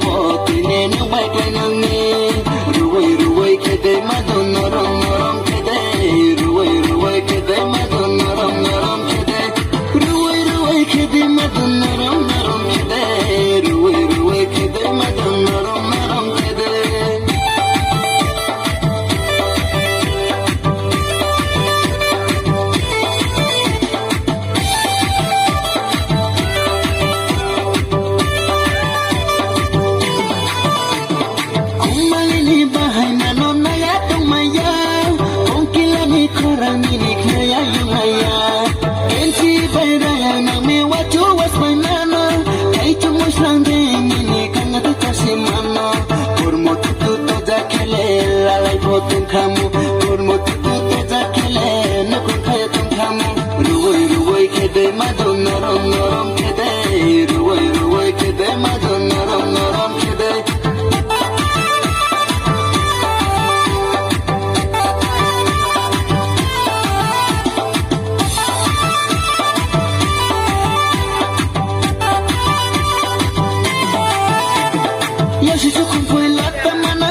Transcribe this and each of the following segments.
wo tine nang bai kai nang ni ruwai kede madon norom kede ruwai kede madon norom kede ruwai kede madon norom kede ruwai kede madon norom kede Kurang ini kaya yang haya Enti bayar nang me watu was manana Kai cuma selang ini kan ada kasih mana Kurmo tutu toja kele lalai potong kamu Kurmo tutu toja kele nakun kaya tung kamu Ruwai kede madon norom kede Ruwai kede madon norom kede Yasi cukup buat mana,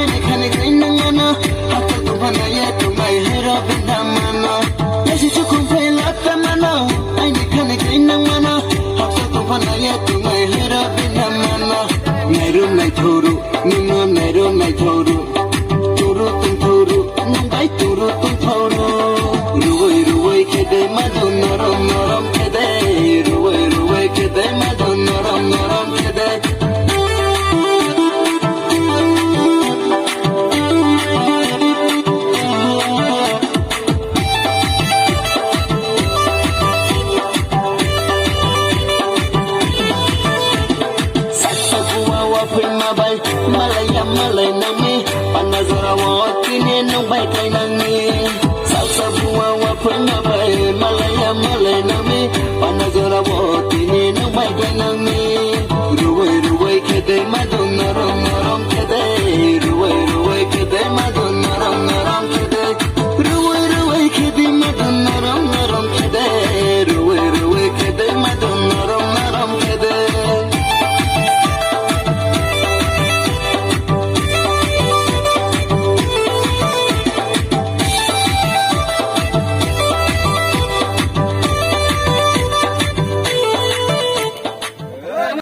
ikan ikan mana, hati tu mana ya tu mai hero benda mana. Yasi cukup buat mana, ikan ikan mana, hati tu mana ya tu mai hero benda mana. Meru mai thuru, nimo meru mai thuru, thuru tung thuru, nambai thuru tung thuru. Ruwai kede madon norom kede, ruwai kede madon norom kede. Malay nang me panazara wo tine nang bai kai nang ni